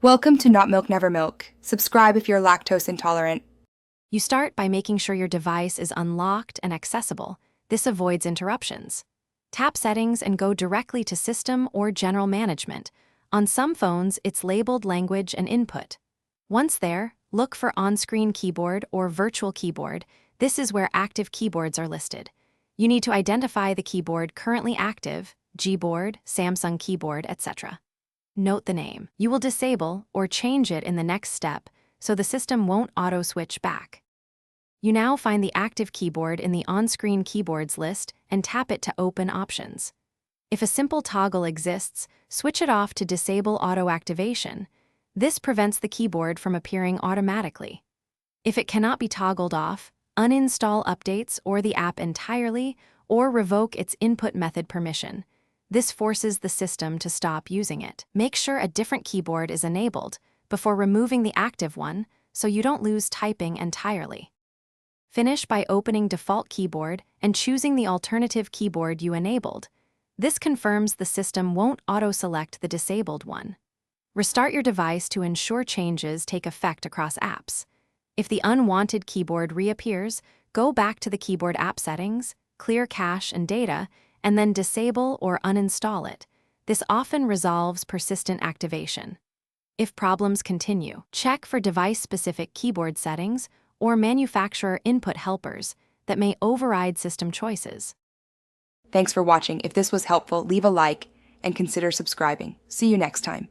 Welcome to Not Milk Never Milk. Subscribe if you're lactose intolerant. You start by making sure your device is unlocked and accessible. This avoids interruptions. Tap Settings and go directly to System or General Management. On some phones, it's labeled Language and Input. Once there, look for On-Screen Keyboard or Virtual Keyboard. This is where active keyboards are listed. You need to identify the keyboard currently active, Gboard, Samsung keyboard, etc. Note the name. You will disable or change it in the next step, so the system won't auto-switch back. You now find the active keyboard in the on-screen keyboards list and tap it to open options. If a simple toggle exists, switch it off to disable auto-activation. This prevents the keyboard from appearing automatically. If it cannot be toggled off, uninstall updates or the app entirely, or revoke its input method permission. This forces the system to stop using it. Make sure a different keyboard is enabled before removing the active one so you don't lose typing entirely. Finish by opening Default Keyboard and choosing the alternative keyboard you enabled. This confirms the system won't auto-select the disabled one. Restart your device to ensure changes take effect across apps. If the unwanted keyboard reappears, go back to the keyboard app settings, clear cache and data, and then disable or uninstall it. This often resolves persistent activation. If problems continue, check for device-specific keyboard settings or manufacturer input helpers that may override system choices. Thanks for watching. If this was helpful, leave a like and consider subscribing. See you next time.